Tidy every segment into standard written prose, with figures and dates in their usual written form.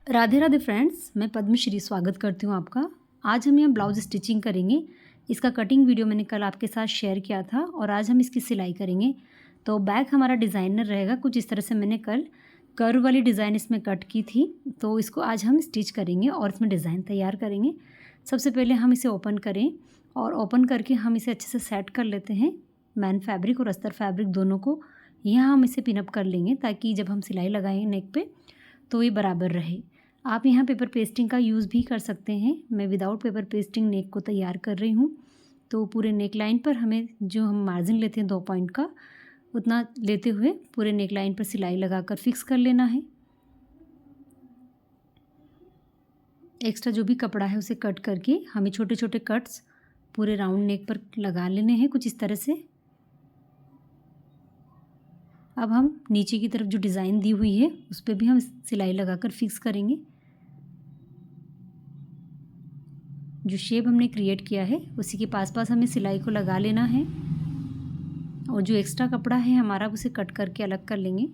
Radhe Radhe friends, मैं पद्मश्री स्वागत करती हूँ आपका। आज हम यहाँ ब्लाउज स्टिचिंग करेंगे। इसका कटिंग वीडियो मैंने कल आपके साथ शेयर किया था और आज हम इसकी सिलाई करेंगे। तो बैक हमारा डिज़ाइनर रहेगा कुछ इस तरह से। मैंने कल कर्व वाली डिज़ाइन इसमें कट की थी, तो इसको आज हम स्टिच करेंगे और इसमें डिज़ाइन तैयार करेंगे। सबसे पहले हम इसे ओपन करें और ओपन करके हम इसे अच्छे से सेट कर लेते हैं, मैन फैब्रिक और अस्तर फैब्रिक दोनों को। यहाँ हम इसे पिनअप कर लेंगे ताकि जब हम सिलाई लगाएं नेक पे तो ये बराबर रहे। आप यहाँ पेपर पेस्टिंग का यूज़ भी कर सकते हैं। मैं विदाउट पेपर पेस्टिंग नेक को तैयार कर रही हूँ। तो पूरे नेक लाइन पर हमें जो हम मार्जिन लेते हैं 2 पॉइंट का, उतना लेते हुए पूरे नेक लाइन पर सिलाई लगाकर फिक्स कर लेना है। एक्स्ट्रा जो भी कपड़ा है उसे कट करके हमें छोटे छोटे कट्स पूरे राउंड नेक पर लगा लेने हैं कुछ इस तरह से। अब हम नीचे की तरफ जो डिज़ाइन दी हुई है उस पर भी हम सिलाई लगाकर फिक्स करेंगे। जो शेप हमने क्रिएट किया है उसी के पास पास हमें सिलाई को लगा लेना है और जो एक्स्ट्रा कपड़ा है हमारा उसे कट करके अलग कर लेंगे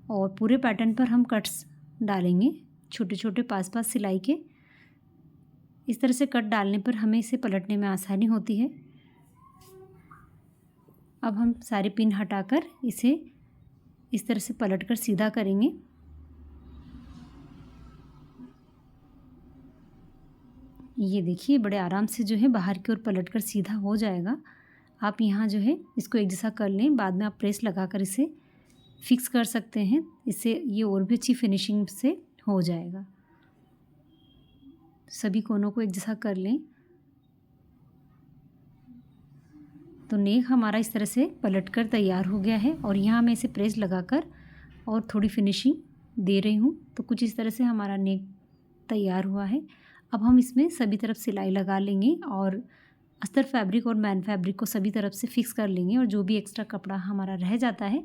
और पूरे पैटर्न पर हम कट्स डालेंगे छोटे छोटे पास पास सिलाई के। इस तरह से कट डालने पर हमें इसे पलटने में आसानी होती है। अब हम सारे पिन हटाकर इसे इस तरह से पलटकर सीधा करेंगे। ये देखिए बड़े आराम से जो है बाहर की ओर पलटकर सीधा हो जाएगा। आप यहाँ जो है इसको एक जैसा कर लें, बाद में आप प्रेस लगाकर इसे फिक्स कर सकते हैं। इससे ये और भी अच्छी फिनिशिंग से हो जाएगा। सभी कोनों को एक जैसा कर लें तो नेक हमारा इस तरह से पलटकर तैयार हो गया है और यहाँ मैं इसे प्रेस लगाकर और थोड़ी फिनिशिंग दे रही हूँ। तो कुछ इस तरह से हमारा नेक तैयार हुआ है। अब हम इसमें सभी तरफ सिलाई लगा लेंगे और अस्तर फैब्रिक और मैन फैब्रिक को सभी तरफ से फिक्स कर लेंगे और जो भी एक्स्ट्रा कपड़ा हमारा रह जाता है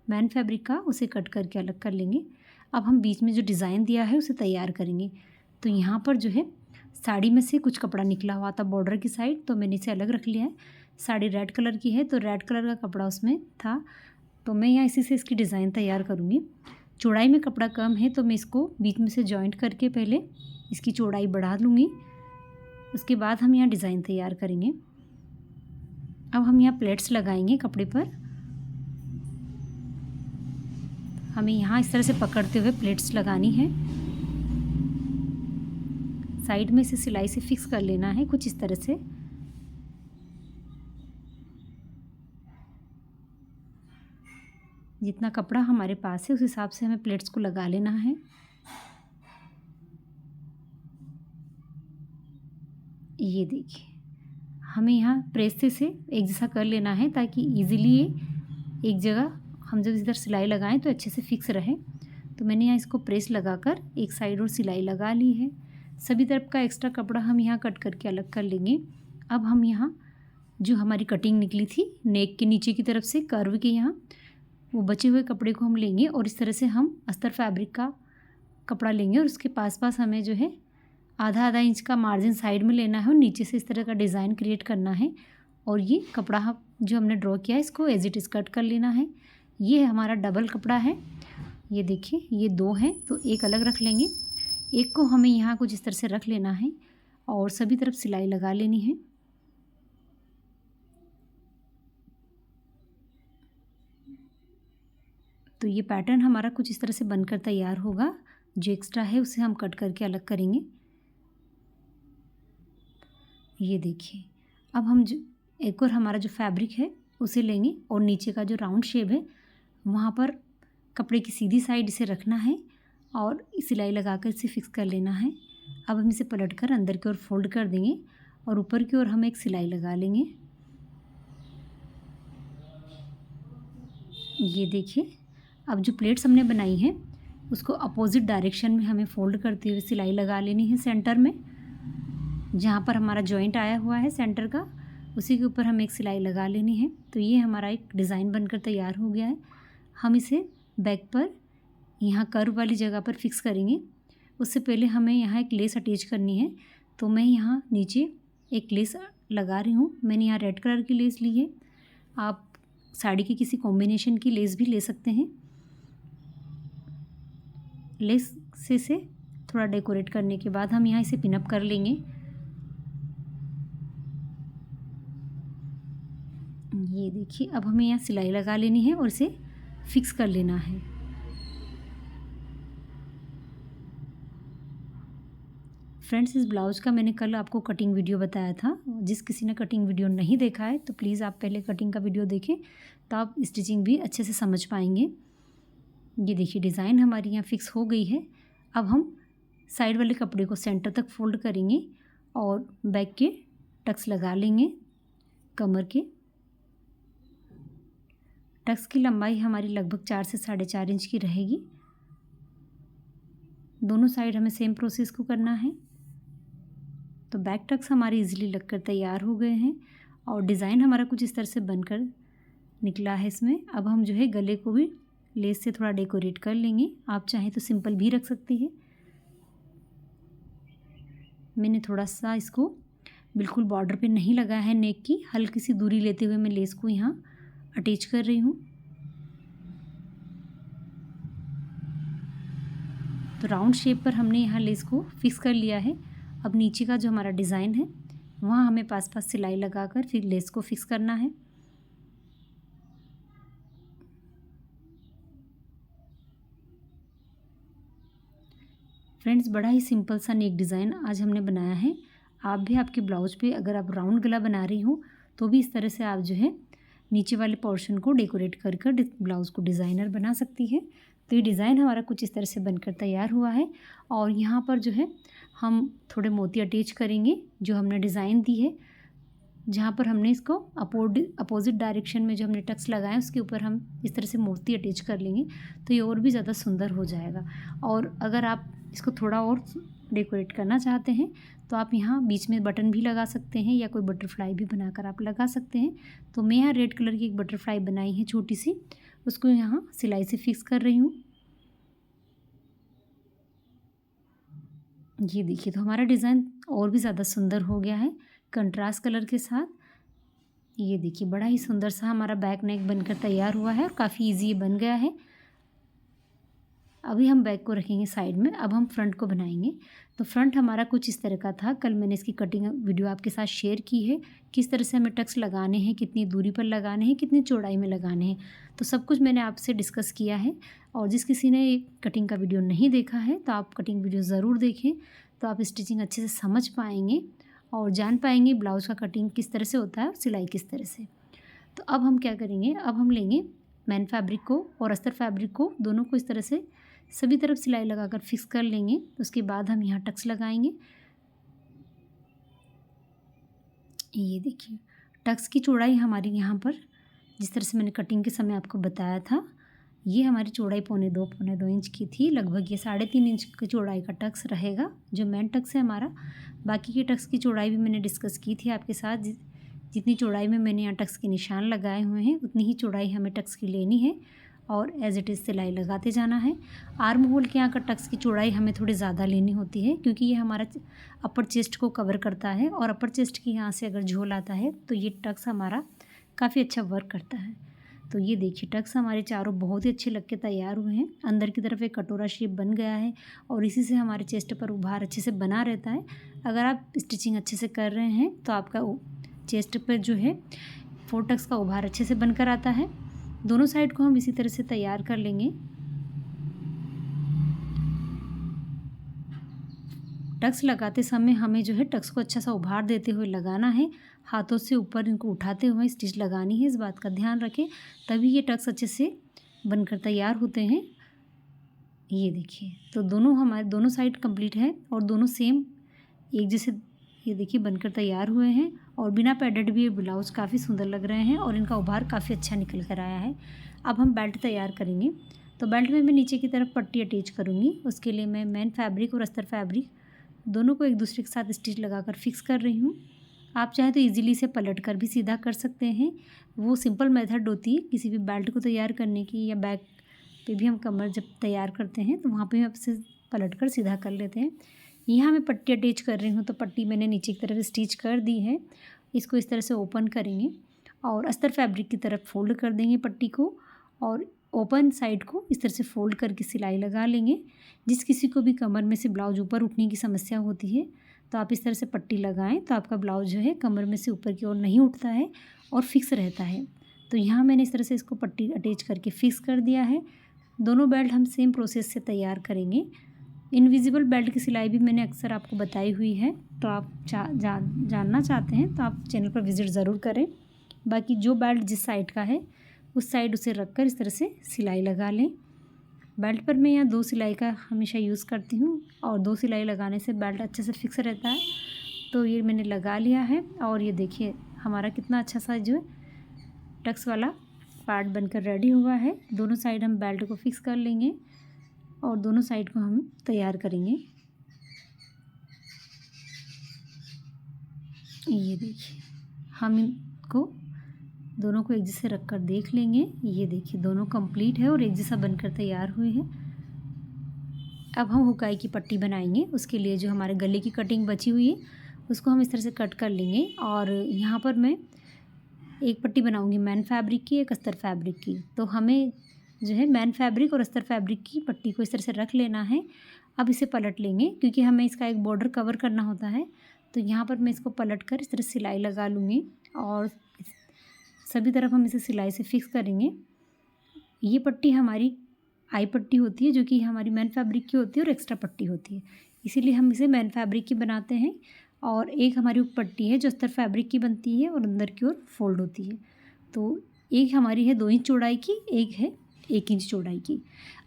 मैन फैब्रिक का उसे कट करके अलग कर लेंगे। अब हम बीच में जो डिज़ाइन दिया है उसे तैयार करेंगे। तो यहाँ पर जो है साड़ी में से कुछ कपड़ा निकला हुआ था बॉर्डर की साइड, तो मैंने इसे अलग रख लिया है। साड़ी रेड कलर की है तो रेड कलर का कपड़ा उसमें था, तो मैं यहाँ इसी से इसकी डिज़ाइन तैयार करूँगी। चौड़ाई में कपड़ा कम है तो मैं इसको बीच में से जॉइंट करके पहले इसकी चौड़ाई बढ़ा लूँगी, उसके बाद हम यहाँ डिज़ाइन तैयार करेंगे। अब हम यहाँ प्लेट्स लगाएंगे कपड़े पर। हमें यहाँ इस तरह से पकड़ते हुए प्लेट्स लगानी है। साइड में इसे सिलाई से फिक्स कर लेना है कुछ इस तरह से। जितना कपड़ा हमारे पास है उस हिसाब से हमें प्लेट्स को लगा लेना है। ये देखिए हमें यहाँ प्रेस से एक जैसा कर लेना है ताकि इजीली एक जगह हम जब इधर सिलाई लगाएं तो अच्छे से फिक्स रहे। तो मैंने यहाँ इसको प्रेस लगाकर एक साइड और सिलाई लगा ली है। सभी तरफ का एक्स्ट्रा कपड़ा हम यहाँ कट करके अलग कर लेंगे। अब हम यहाँ जो हमारी कटिंग निकली थी नेक के नीचे की तरफ से कर्व के यहाँ, वो बचे हुए कपड़े को हम लेंगे और इस तरह से हम अस्तर फैब्रिक का कपड़ा लेंगे और उसके पास पास हमें जो है आधा आधा इंच का मार्जिन साइड में लेना है और नीचे से इस तरह का डिज़ाइन क्रिएट करना है। और ये कपड़ा जो हमने ड्रॉ किया है इसको एज इट इज़ कट कर लेना है। ये हमारा डबल कपड़ा है। ये देखिए ये 2 हैं तो एक अलग रख लेंगे, एक को हमें यहाँ कुछ इस तरह से रख लेना है और सभी तरफ सिलाई लगा लेनी है। तो ये पैटर्न हमारा कुछ इस तरह से बनकर तैयार होगा। जो एक्स्ट्रा है उसे हम कट करके अलग करेंगे। ये देखिए अब हम जो एक और हमारा जो फैब्रिक है उसे लेंगे और नीचे का जो राउंड शेप है वहाँ पर कपड़े की सीधी साइड इसे रखना है और सिलाई लगाकर इसे फिक्स कर लेना है। अब हम इसे पलटकर अंदर की ओर फोल्ड कर देंगे और ऊपर की ओर हम एक सिलाई लगा लेंगे। ये देखिए अब जो प्लेट्स हमने बनाई हैं उसको अपोजिट डायरेक्शन में हमें फोल्ड करते हुए सिलाई लगा लेनी है। सेंटर में जहाँ पर हमारा जॉइंट आया हुआ है सेंटर का, उसी के ऊपर हमें एक सिलाई लगा लेनी है। तो ये हमारा एक डिज़ाइन बनकर तैयार हो गया है। हम इसे बैक पर यहाँ कर्व वाली जगह पर फिक्स करेंगे। उससे पहले हमें यहाँ एक लेस अटैच करनी है, तो मैं यहाँ नीचे एक लेस लगा रही हूँ। मैंने यहाँ रेड कलर की लेस ली है, आप साड़ी के किसी कॉम्बिनेशन की लेस भी ले सकते हैं। लेस से थोड़ा डेकोरेट करने के बाद हम यहाँ इसे पिनअप कर लेंगे। ये देखिए, अब हमें यहाँ सिलाई लगा लेनी है और इसे फिक्स कर लेना है। फ्रेंड्स, इस ब्लाउज़ का मैंने कल आपको कटिंग वीडियो बताया था। जिस किसी ने कटिंग वीडियो नहीं देखा है तो प्लीज़ आप पहले कटिंग का वीडियो देखें, तो आप स्टिचिंग भी अच्छे से समझ पाएंगे। ये देखिए, डिज़ाइन हमारी यहाँ फिक्स हो गई है। अब हम साइड वाले कपड़े को सेंटर तक फोल्ड करेंगे और बैक के टक्स लगा लेंगे। कमर के टक्स की लंबाई हमारी लगभग 4 से 4.5 इंच की रहेगी। दोनों साइड हमें सेम प्रोसेस को करना है। तो बैक टक्स हमारे इजीली लगकर तैयार हो गए हैं और डिज़ाइन हमारा कुछ इस तरह से बनकर निकला है इसमें। अब हम जो है गले को भी लेस से थोड़ा डेकोरेट कर लेंगे। आप चाहें तो सिंपल भी रख सकती है। मैंने थोड़ा सा इसको बिल्कुल बॉर्डर पे नहीं लगाया है नेक की, हल्की सी दूरी लेते हुए मैं लेस को यहाँ अटैच कर रही हूँ। तो राउंड शेप पर हमने यहाँ लेस को फिक्स कर लिया है। अब नीचे का जो हमारा डिज़ाइन है वहाँ हमें पास सिलाई लगाकर फिर लेस को फिक्स करना है। फ्रेंड्स, बड़ा ही सिंपल सा नेक डिज़ाइन आज हमने बनाया है। आप भी आपके ब्लाउज पे अगर आप राउंड गला बना रही हो तो भी इस तरह से आप जो है नीचे वाले पोर्शन को डेकोरेट कर कर ब्लाउज़ को डिज़ाइनर बना सकती है। तो ये डिज़ाइन हमारा कुछ इस तरह से बनकर तैयार हुआ है और यहाँ पर जो है हम थोड़े मोती अटैच करेंगे जो हमने डिज़ाइन दी है। जहाँ पर हमने इसको अपोजिट डायरेक्शन में जो हमने टक्स लगाए उसके ऊपर हम इस तरह से मोती अटैच कर लेंगे तो ये और भी ज़्यादा सुंदर हो जाएगा। और अगर आप इसको थोड़ा और डेकोरेट करना चाहते हैं तो आप यहाँ बीच में बटन भी लगा सकते हैं या कोई बटरफ्लाई भी बनाकर आप लगा सकते हैं। तो मैं यहाँ रेड कलर की एक बटरफ्लाई बनाई है छोटी सी, उसको यहाँ सिलाई से फिक्स कर रही हूँ। ये देखिए, तो हमारा डिज़ाइन और भी ज़्यादा सुंदर हो गया है कंट्रास्ट कलर के साथ। ये देखिए, बड़ा ही सुंदर सा हमारा बैक नेक बनकर तैयार हुआ है और काफ़ी इजी बन गया है। अभी हम बैक को रखेंगे साइड में, अब हम फ्रंट को बनाएंगे। तो फ्रंट हमारा कुछ इस तरह का था। कल मैंने इसकी कटिंग वीडियो आपके साथ शेयर की है, किस तरह से हमें टक्स लगाने हैं, कितनी दूरी पर लगाने हैं, कितनी चौड़ाई में लगाने हैं, तो सब कुछ मैंने आपसे डिस्कस किया है। और जिस किसी ने कटिंग का वीडियो नहीं देखा है तो आप कटिंग वीडियो ज़रूर देखें, तो आप स्टिचिंग अच्छे से समझ पाएंगे और जान पाएंगे ब्लाउज़ का कटिंग किस तरह से होता है और सिलाई किस तरह से। तो अब हम क्या करेंगे, अब हम लेंगे मैन फैब्रिक को और अस्तर फैब्रिक को, दोनों को इस तरह से सभी तरफ सिलाई लगाकर फिक्स कर लेंगे। उसके बाद हम यहाँ टक्स लगाएंगे। ये देखिए, टक्स की चौड़ाई हमारी यहाँ पर जिस तरह से मैंने कटिंग के समय आपको बताया था, ये हमारी चौड़ाई पौने दो इंच की थी। लगभग ये 3.5 इंच की चौड़ाई का टक्स रहेगा जो मेन टक्स है हमारा। बाकी के टक्स की चौड़ाई भी मैंने डिस्कस की थी आपके साथ। जितनी चौड़ाई में मैंने यहाँ टक्स के निशान लगाए हुए हैं उतनी ही चौड़ाई हमें टक्स की लेनी है और एज इट इज़ सिलाई लगाते जाना है। आर्म होल के यहाँ का टक्स की चौड़ाई हमें थोड़ी ज़्यादा लेनी होती है क्योंकि ये हमारा अपर चेस्ट को कवर करता है और अपर चेस्ट के यहाँ से अगर झोल आता है तो ये टक्स हमारा काफ़ी अच्छा वर्क करता है। तो ये देखिए, टक्स हमारे चारों बहुत ही अच्छे लग के तैयार हुए हैं। अंदर की तरफ एक कटोरा शेप बन गया है और इसी से हमारे चेस्ट पर उभार अच्छे से बना रहता है। अगर आप स्टिचिंग अच्छे से कर रहे हैं तो आपका चेस्ट पर जो है 4 टक्स का उभार अच्छे से बनकर आता है। दोनों साइड को हम इसी तरह से तैयार कर लेंगे। टक्स लगाते समय हमें जो है टक्स को अच्छा सा उभार देते हुए लगाना है, हाथों से ऊपर इनको उठाते हुए स्टिच लगानी है। इस बात का ध्यान रखें, तभी ये टक्स अच्छे से बनकर तैयार होते हैं। ये देखिए, तो हमारे दोनों साइड कंप्लीट है और दोनों सेम एक जैसे ये देखिए बनकर तैयार हुए हैं और बिना पैडेड भी ये ब्लाउज़ काफ़ी सुंदर लग रहे हैं और इनका उभार काफ़ी अच्छा निकल कर आया है। अब हम बेल्ट तैयार करेंगे। तो बेल्ट में मैं नीचे की तरफ पट्टी अटैच करूँगी। उसके लिए मैं मेन फैब्रिक और अस्तर फैब्रिक दोनों को एक दूसरे के साथ स्टिच लगाकर फिक्स कर रही हूँ। आप चाहे तो ईजिली इसे पलट कर भी सीधा कर सकते हैं, वो सिंपल मेथड होती है किसी भी बेल्ट को तैयार करने की। या बैक पे भी हम कमर जब तैयार करते हैं तो वहाँ पे हम इसे पलट कर सीधा कर लेते हैं। यहाँ मैं पट्टी अटैच कर रही हूँ तो पट्टी मैंने नीचे की तरफ स्टिच कर दी है। इसको इस तरह से ओपन करेंगे और अस्तर फैब्रिक की तरफ फोल्ड कर देंगे पट्टी को और ओपन साइड को इस तरह से फोल्ड करके सिलाई लगा लेंगे। जिस किसी को भी कमर में से ब्लाउज ऊपर उठने की समस्या होती है तो आप इस तरह से पट्टी लगाएं तो आपका ब्लाउज जो है कमर में से ऊपर की ओर नहीं उठता है और फिक्स रहता है। तो यहाँ मैंने इस तरह से इसको पट्टी अटैच करके फिक्स कर दिया है। दोनों बेल्ट हम सेम प्रोसेस से तैयार करेंगे। इनविजिबल बेल्ट की सिलाई भी मैंने अक्सर आपको बताई हुई है, तो आप जानना चाहते हैं तो आप चैनल पर विज़िट ज़रूर करें। बाकी जो बेल्ट जिस साइड का है उस साइड उसे रख कर इस तरह से सिलाई लगा लें। बेल्ट पर मैं यहाँ 2 सिलाई का हमेशा यूज़ करती हूँ और 2 सिलाई लगाने से बेल्ट अच्छे से फिक्स रहता है। तो ये मैंने लगा लिया है और ये देखिए हमारा कितना अच्छा सा जो है टक्स वाला पार्ट बनकर रेडी हुआ है। दोनों साइड हम बेल्ट को फिक्स कर लेंगे और दोनों साइड को हम तैयार करेंगे। ये देखिए हम इनको दोनों को एक जैसे रख कर देख लेंगे। ये देखिए दोनों कंप्लीट है और एक जैसा बनकर तैयार हुए हैं। अब हम हुकाई की पट्टी बनाएंगे। उसके लिए जो हमारे गले की कटिंग बची हुई है उसको हम इस तरह से कट कर लेंगे और यहाँ पर मैं एक पट्टी बनाऊंगी मैन फैब्रिक की, एक अस्तर फैब्रिक की। तो हमें जो है मैन फैब्रिक और अस्तर फैब्रिक की पट्टी को इस तरह से रख लेना है। अब इसे पलट लेंगे क्योंकि हमें इसका एक बॉर्डर कवर करना होता है। तो यहाँ पर मैं इसको पलट कर इस तरह सिलाई लगा लूँगी और सभी तरफ हम इसे सिलाई से फिक्स करेंगे। ये पट्टी हमारी आई पट्टी होती है जो कि हमारी मैन फैब्रिक की होती है और एक्स्ट्रा पट्टी होती है, इसीलिए हम इसे मैन फैब्रिक की बनाते हैं। और एक हमारी पट्टी है जो अस्तर फैब्रिक की बनती है और अंदर की ओर फोल्ड होती है। तो एक हमारी है 2 इंच चौड़ाई की, एक है 1 इंच चौड़ाई की।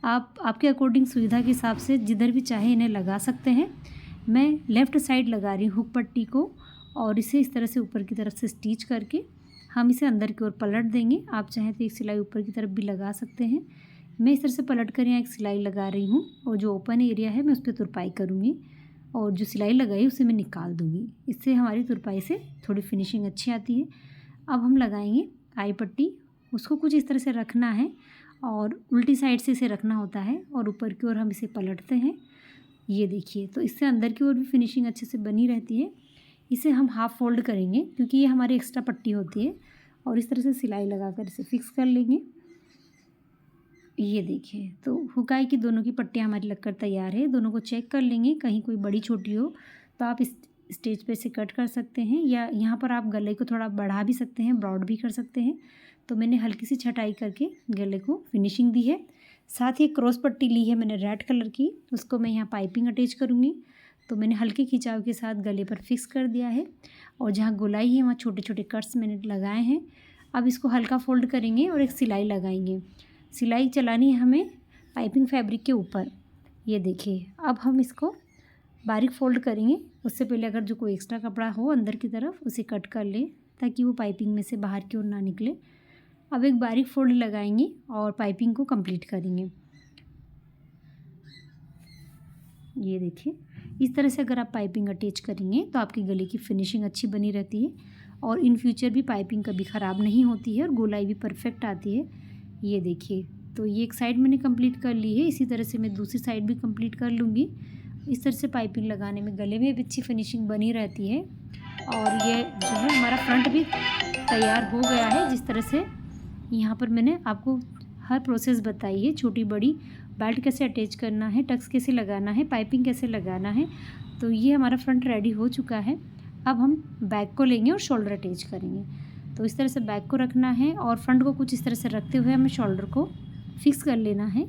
आप आपके अकॉर्डिंग सुविधा के हिसाब से जिधर भी चाहे इन्हें लगा सकते हैं। मैं लेफ़्ट साइड लगा रही हूँ हुक पट्टी को और इसे इस तरह से ऊपर की तरफ से स्टिच करके हम इसे अंदर की ओर पलट देंगे। आप चाहें तो एक सिलाई ऊपर की तरफ भी लगा सकते हैं। मैं इस तरह से पलट कर यहाँ एक सिलाई लगा रही हूँ और जो ओपन एरिया है मैं उस पर तुरपाई करूँगी और जो सिलाई लगाई उसे मैं निकाल दूँगी। इससे हमारी तुरपाई से थोड़ी फिनिशिंग अच्छी आती है। अब हम लगाएंगे आई पट्टी। उसको कुछ इस तरह से रखना है और उल्टी साइड से इसे रखना होता है और ऊपर की ओर हम इसे पलटते हैं। ये देखिए तो इससे अंदर की ओर भी फिनिशिंग अच्छे से बनी रहती है। इसे हम हाफ़ फोल्ड करेंगे क्योंकि ये हमारी एक्स्ट्रा पट्टी होती है और इस तरह से सिलाई लगाकर इसे फिक्स कर लेंगे। ये देखिए तो हुकाई की दोनों की पट्टियाँ हमारी लगकर तैयार है। दोनों को चेक कर लेंगे, कहीं कोई बड़ी छोटी हो तो आप इस स्टेज पे से कट कर सकते हैं या यहाँ पर आप गले को थोड़ा बढ़ा भी सकते हैं, ब्रॉड भी कर सकते हैं। तो मैंने हल्की सी छटाई करके गले को फिनिशिंग दी है। साथ ही क्रॉस पट्टी ली है मैंने रेड कलर की, उसको मैं यहाँ पाइपिंग अटैच करूँगी। तो मैंने हल्के खिंचाव के साथ गले पर फिक्स कर दिया है और जहाँ गोलाई है वहाँ छोटे छोटे कट्स मैंने लगाए हैं। अब इसको हल्का फोल्ड करेंगे और एक सिलाई लगाएंगे। सिलाई चलानी है हमें पाइपिंग फैब्रिक के ऊपर। ये देखिए अब हम इसको बारीक फोल्ड करेंगे। उससे पहले अगर जो कोई एक्स्ट्रा कपड़ा हो अंदर की तरफ उसे कट कर लें ताकि वो पाइपिंग में से बाहर की ओर ना निकले। अब एक बारीक फोल्ड लगाएंगे और पाइपिंग को कंप्लीट करेंगे। ये देखिए इस तरह से अगर आप पाइपिंग अटैच करेंगे तो आपके गले की फिनिशिंग अच्छी बनी रहती है और इन फ्यूचर भी पाइपिंग कभी ख़राब नहीं होती है और गोलाई भी परफेक्ट आती है। ये देखिए तो ये एक साइड मैंने कंप्लीट कर ली है, इसी तरह से मैं दूसरी साइड भी कंप्लीट कर लूँगी। इस तरह से पाइपिंग लगाने में गले में भी अच्छी फिनिशिंग बनी रहती है। और ये जो है हमारा फ्रंट भी तैयार हो गया है। जिस तरह से यहाँ पर मैंने आपको हर प्रोसेस बताई है, छोटी बड़ी बेल्ट कैसे अटैच करना है, टक्स कैसे लगाना है, पाइपिंग कैसे लगाना है। तो ये हमारा फ्रंट रेडी हो चुका है। अब हम बैक को लेंगे और शोल्डर अटैच करेंगे। तो इस तरह से बैक को रखना है और फ्रंट को कुछ इस तरह से रखते हुए हमें शोल्डर को फिक्स कर लेना है।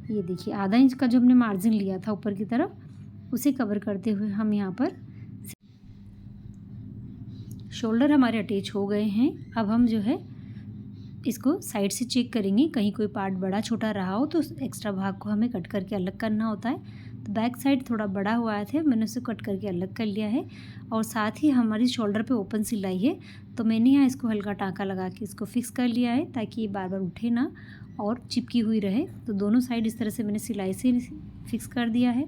ये देखिए आधा इंच का जो हमने मार्जिन लिया था ऊपर की तरफ उसे कवर करते हुए हम यहाँ पर शोल्डर हमारे अटैच हो गए हैं। अब हम जो है इसको साइड से चेक करेंगे, कहीं कोई पार्ट बड़ा छोटा रहा हो तो एक्स्ट्रा भाग को हमें कट करके अलग करना होता है। तो बैक साइड थोड़ा बड़ा हुआ थे, मैंने उसे कट करके अलग कर लिया है। और साथ ही हमारी शोल्डर पे ओपन सिलाई है तो मैंने यहाँ इसको हल्का टाँका लगा के इसको फिक्स कर लिया है ताकि ये बार बार उठे ना और चिपकी हुई रहे। तो दोनों साइड इस तरह से मैंने सिलाई से फिक्स कर दिया है।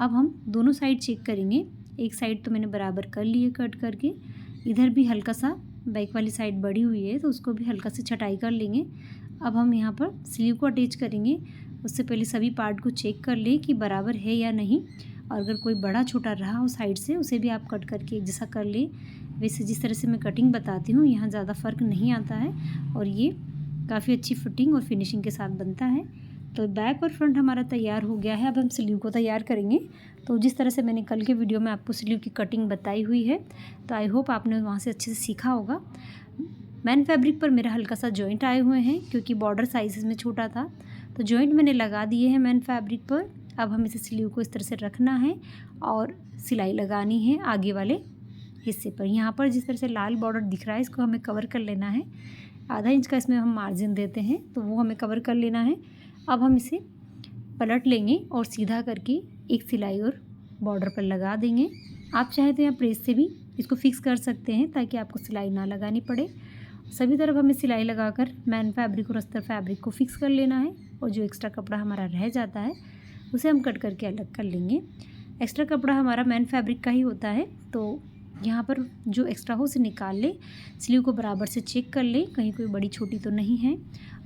अब हम दोनों साइड चेक करेंगे। एक साइड तो मैंने बराबर कर ली है कट करके, इधर भी हल्का सा बैक वाली साइड बड़ी हुई है तो उसको भी हल्का से छटाई कर लेंगे। अब हम यहाँ पर स्लीव को अटैच करेंगे। उससे पहले सभी पार्ट को चेक कर लें कि बराबर है या नहीं, और अगर कोई बड़ा छोटा रहा हो साइड से उसे भी आप कट करके एक जैसा कर लें। वैसे जिस तरह से मैं कटिंग बताती हूँ यहाँ ज़्यादा फ़र्क नहीं आता है। और ये काफ़ी अच्छी फिटिंग और फिनिशिंग के साथ बनता है। तो बैक और फ्रंट हमारा तैयार हो गया है। अब हम स्लीव को तैयार करेंगे। तो जिस तरह से मैंने कल के वीडियो में आपको स्लीव की कटिंग बताई हुई है, तो आई होप आपने वहाँ से अच्छे से सीखा होगा। मैन फैब्रिक पर मेरा हल्का सा जॉइंट आए हुए हैं क्योंकि बॉर्डर साइज़ में छोटा था, तो जॉइंट मैंने लगा दिए हैं मैन फैब्रिक पर। अब हमें इसे स्लीव को इस तरह से रखना है और सिलाई लगानी है आगे वाले हिस्से पर। यहाँ पर जिस तरह से लाल बॉर्डर दिख रहा है, इसको हमें कवर कर लेना है। आधा इंच का इसमें हम मार्जिन देते हैं, तो वो हमें कवर कर लेना है। अब हम इसे पलट लेंगे और सीधा करके एक सिलाई और बॉर्डर पर लगा देंगे। आप चाहे तो यहाँ प्रेस से भी इसको फिक्स कर सकते हैं ताकि आपको सिलाई ना लगानी पड़े। सभी तरफ हमें सिलाई लगाकर मैन फैब्रिक और अस्तर फैब्रिक को फिक्स कर लेना है और जो एक्स्ट्रा कपड़ा हमारा रह जाता है उसे हम कट करके अलग कर लेंगे। एक्स्ट्रा कपड़ा हमारा मैन फैब्रिक का ही होता है, तो यहाँ पर जो एक्स्ट्रा हो उसे निकाल ले। स्लीव को बराबर से चेक कर ले, कहीं कोई बड़ी छोटी तो नहीं है।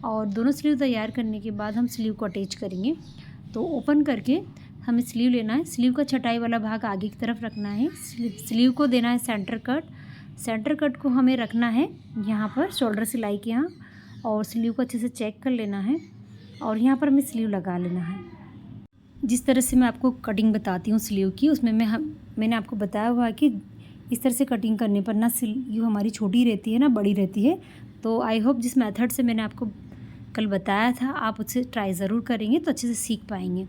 और दोनों स्लीव तैयार करने के बाद हम स्लीव को अटैच करेंगे। तो ओपन करके हमें स्लीव लेना है। स्लीव का छटाई वाला भाग आगे की तरफ रखना है। स्लीव को देना है सेंटर कट। सेंटर कट को हमें रखना है यहाँ पर शोल्डर सिलाई के यहाँ, और स्लीव को अच्छे से चेक कर लेना है और यहाँ पर हमें स्लीव लगा लेना है। जिस तरह से मैं आपको कटिंग बताती हूँ स्लीव की, उसमें मैंने आपको बताया हुआ है कि इस तरह से कटिंग करने पर ना स्लीव हमारी छोटी रहती है ना बड़ी रहती है। तो आई होप जिस मेथड से मैंने आपको कल बताया था आप उससे ट्राई ज़रूर करेंगे तो अच्छे से सीख पाएंगे।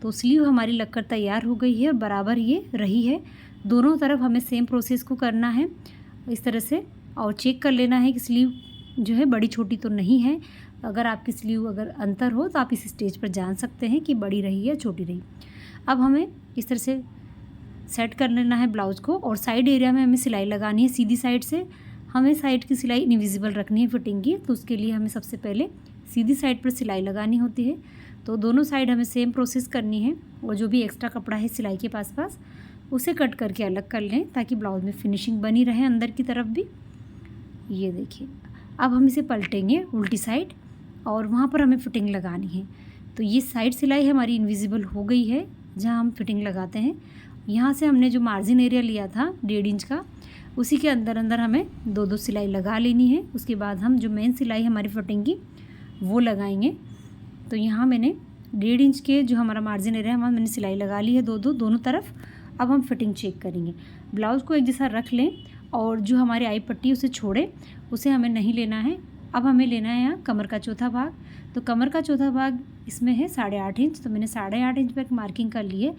तो स्लीव हमारी लगकर तैयार हो गई है और बराबर ये रही है। दोनों तरफ हमें सेम प्रोसेस को करना है इस तरह से, और चेक कर लेना है कि स्लीव जो है बड़ी छोटी तो नहीं है। अगर आपकी स्लीव अगर अंतर हो तो आप इस स्टेज पर जान सकते हैं कि बड़ी रही या छोटी रही। अब हमें इस तरह से सेट कर लेना है ब्लाउज़ को, और साइड एरिया में हमें सिलाई लगानी है सीधी साइड से। हमें साइड की सिलाई इनविजिबल रखनी है फिटिंग की, तो उसके लिए हमें सबसे पहले सीधी साइड पर सिलाई लगानी होती है। तो दोनों साइड हमें सेम प्रोसेस करनी है, और जो भी एक्स्ट्रा कपड़ा है सिलाई के पास उसे कट करके अलग कर लें ताकि ब्लाउज़ में फिनिशिंग बनी रहे अंदर की तरफ भी। ये देखिए, अब हम इसे पलटेंगे उल्टी साइड और वहाँ पर हमें फिटिंग लगानी है। तो ये साइड सिलाई हमारी इनविजिबल हो गई है जहाँ हम फिटिंग लगाते हैं। यहाँ से हमने जो मार्जिन एरिया लिया था 1.5 इंच का, उसी के अंदर अंदर हमें 2-2 सिलाई लगा लेनी है। उसके बाद हम जो मेन सिलाई हमारी फिटिंग की वो लगाएंगे। तो यहाँ मैंने 1.5 इंच के जो हमारा मार्जिन एरिया है मैंने सिलाई लगा ली है दोनों तरफ। अब हम फिटिंग चेक करेंगे। ब्लाउज़ को एक जैसा रख लें और जो हमारी आई पट्टी उसे छोड़े, उसे हमें नहीं लेना है। अब हमें लेना है यहाँ कमर का चौथा भाग। तो कमर का चौथा भाग इसमें है 8.5 इंच, तो मैंने 8.5 इंच पर मार्किंग कर ली है।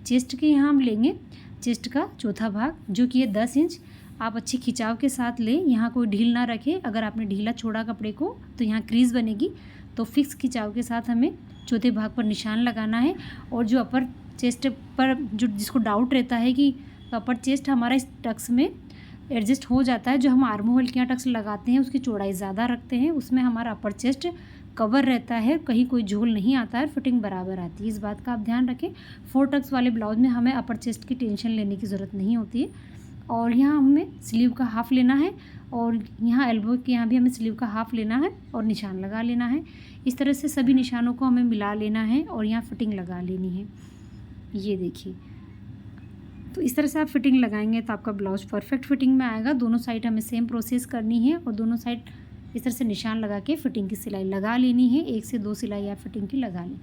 चेस्ट के यहाँ हम लेंगे चेस्ट का चौथा भाग जो कि है 10 इंच। आप अच्छे खिंचाव के साथ लें, यहाँ कोई ढील ना रखें। अगर आपने ढीला छोड़ा कपड़े को तो यहाँ क्रीज बनेगी। तो फिक्स खिंचाव के साथ हमें चौथे भाग पर निशान लगाना है। और जो अपर चेस्ट पर जो जिसको डाउट रहता है कि अपर चेस्ट हमारा इस टक्स में एडजस्ट हो जाता है, जो हम आर्म होल के यहाँ टक्स लगाते हैं उसकी चौड़ाई ज़्यादा रखते हैं, उसमें हमारा अपर चेस्ट कवर रहता है, कहीं कोई झोल नहीं आता है, फिटिंग बराबर आती है। इस बात का आप ध्यान रखें। 4 टक्स वाले ब्लाउज में हमें अपर चेस्ट की टेंशन लेने की ज़रूरत नहीं होती है। और यहाँ हमें स्लीव का हाफ़ लेना है और यहाँ एल्बो के यहाँ भी हमें स्लीव का हाफ़ लेना है और निशान लगा लेना है। इस तरह से सभी निशानों को हमें मिला लेना है और यहाँ फिटिंग लगा लेनी है। ये देखिए, तो इस तरह से आप फिटिंग लगाएंगे तो आपका ब्लाउज परफेक्ट फिटिंग में आएगा। दोनों साइड हमें सेम प्रोसेस करनी है और दोनों साइड इस तरह से निशान लगा के फिटिंग की सिलाई लगा लेनी है। 1 से 2 सिलाई आप फिटिंग की लगा लें।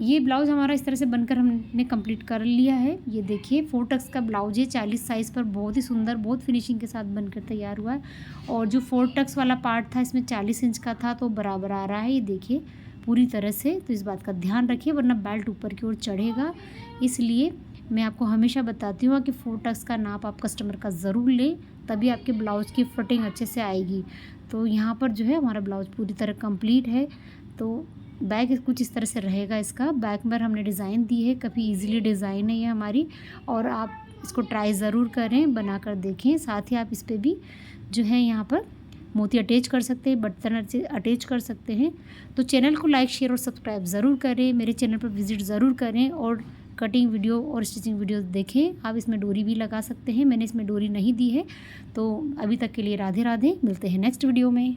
ये ब्लाउज़ हमारा इस तरह से बनकर हमने कंप्लीट कर लिया है। ये देखिए 4 टक्स का ब्लाउज है, 40 साइज़ पर, बहुत ही सुंदर, बहुत फिनिशिंग के साथ बनकर तैयार हुआ है। और जो 4 टक्स वाला पार्ट था इसमें 40 इंच का था, तो बराबर आ रहा है। ये देखिए पूरी तरह से। तो इस बात का ध्यान रखिए वरना बेल्ट ऊपर की ओर चढ़ेगा। इसलिए मैं आपको हमेशा बताती हूँ कि 4 टक्स का नाप आप कस्टमर का ज़रूर लें, तभी आपके ब्लाउज़ की फिटिंग अच्छे से आएगी। तो यहाँ पर जो है हमारा ब्लाउज़ पूरी तरह कंप्लीट है। तो बैक कुछ इस तरह से रहेगा। इसका बैक पर हमने डिज़ाइन दी है, काफ़ी इजीली डिज़ाइन है ये हमारी, और आप इसको ट्राई ज़रूर करें, बनाकर देखें। साथ ही आप इस पर भी जो है यहाँ पर मोती अटैच कर सकते हैं, बटन अटैच कर सकते हैं। तो चैनल को लाइक, शेयर और सब्सक्राइब ज़रूर करें, मेरे चैनल पर विज़िट ज़रूर करें और कटिंग वीडियो और स्टिचिंग वीडियो देखें। आप इसमें डोरी भी लगा सकते हैं, मैंने इसमें डोरी नहीं दी है। तो अभी तक के लिए राधे राधे, मिलते हैं नेक्स्ट वीडियो में।